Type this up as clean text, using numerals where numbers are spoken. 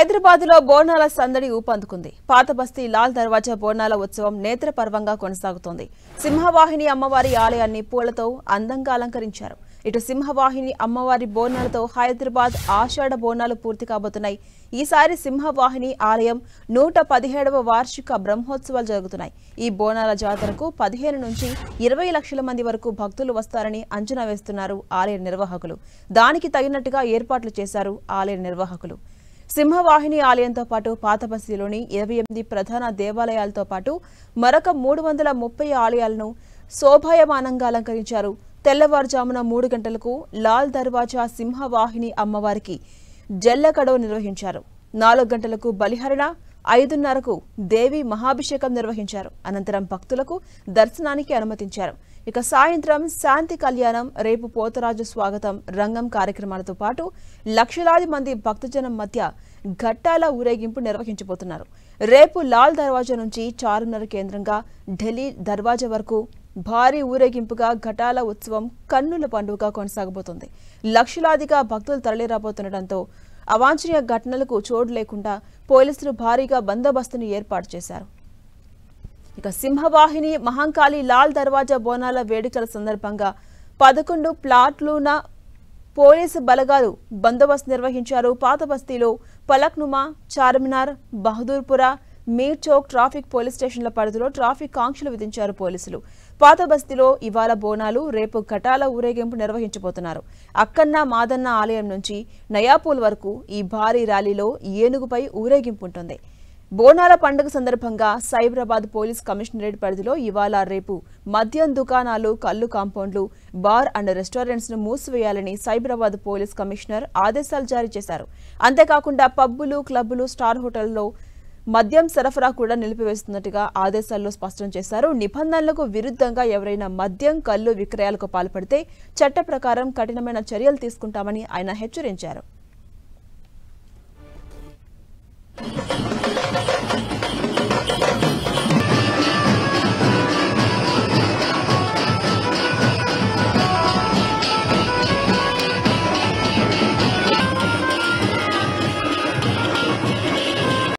హైదరాబాద్లో బోనాల సందడి ఊపందుకుంది. పాత బస్తీ లాల్ దర్వాజా బోనాల ఉత్సవం నేత్రపర్వంగా కొనసాగుతోంది. సింహవాహిని అమ్మవారి ఆలయాన్ని పూలతో అందంగా అలంకరించారు. ఇటు సింహవాహిని అమ్మవారి బోనాలతో హైదరాబాద్ ఆషాఢ బోనాలు పూర్తి కాబోతున్నాయి. ఈసారి సింహవాహిని ఆలయం 117వ వార్షిక బ్రహ్మోత్సవాలు జరుగుతున్నాయి. ఈ బోనాల జాతరకు 15 నుంచి 20 లక్షల మంది వరకు భక్తులు వస్తారని అంచనా వేస్తున్నారు ఆలయ నిర్వాహకులు. దానికి తగినట్టుగా ఏర్పాట్లు చేశారు ఆలయ నిర్వాహకులు. సింహవాహిని ఆలయంతో పాటు పాత బస్తీలోని 28 ప్రధాన దేవాలయాలతో పాటు మరొక 330 ఆలయాలను శోభాయమానంగా అలంకరించారు. తెల్లవారుజామున 3 గంటలకు లాల్ దర్వాజా సింహవాహిని అమ్మవారికి జల్లకడవ నిర్వహించారు. 4 గంటలకు బలిహరణ, 5:30కు దేవి మహాభిషేకం నిర్వహించారు. అనంతరం భక్తులకు దర్శనానికి అనుమతించారు. ఇక సాయంత్రం శాంతి కళ్యాణం, రేపు పోతరాజు స్వాగతం, రంగం కార్యక్రమాలతో పాటు లక్షలాది మంది భక్తజనం మధ్య ఘట్టాల ఊరేగింపు నిర్వహించబోతున్నారు. రేపు లాల్ దర్వాజా నుంచి చార్మినార్ కేంద్రంగా ఢిల్లీ దర్వాజా వరకు భారీ ఊరేగింపుగా ఘటాల ఉత్సవం కన్నుల పండుగగా కొనసాగబోతోంది. లక్షలాదిగా భక్తులు తరలిరాబోతుండటంతో అవాంఛనీయ ఘటనలకు చోటు లేకుండా పోలీసులు భారీగా బందోబస్తును ఏర్పాటు చేశారు. ఇక సింహవాహిని మహంకాళి లాల్ దర్వాజా బోనాల వేడుకల సందర్భంగా 11 ప్లాట్లున పోలీసు బలగాలు బందోబస్తు నిర్వహించారు. పాత బస్తీలో పలక్నుమా, చార్మినార్, బహదూర్పుర, మీర్ చౌక్ ట్రాఫిక్ పోలీస్ స్టేషన్ల పరిధిలో ట్రాఫిక్ ఆంక్షలు విధించారు పోలీసులు. పాత బస్తీలో ఇవాళ బోనాలు, రేపు ఘటాల ఊరేగింపు నిర్వహించబోతున్నారు. అక్కన్న మాదన్న ఆలయం నుంచి నయాపూల్ వరకు ఈ భారీ ర్యాలీలో ఏనుగుపై ఊరేగింపు ఉంటుంది. బోనాల పండుగ సందర్భంగా సైబరాబాద్ పోలీస్ కమిషనరేట్ పరిధిలో ఇవాళ రేపు మద్యం దుకాణాలు, కల్లు కాంపౌండ్లు, బార్ అండ్ రెస్టారెంట్స్ ను మూసివేయాలని సైబరాబాద్ పోలీస్ కమిషనర్ ఆదేశాలు జారీ చేశారు. అంతేకాకుండా పబ్బులు, క్లబ్బులు, స్టార్ హోటల్లో మద్యం సరఫరా కూడా నిలిపివేస్తున్నట్టుగా ఆదేశాల్లో స్పష్టం చేశారు. నిబంధనలకు విరుద్ధంగా ఎవరైనా మద్యం, కల్లు విక్రయాలకు పాల్పడితే చట్ట ప్రకారం కఠినమైన చర్యలు తీసుకుంటామని ఆయన హెచ్చరించారు.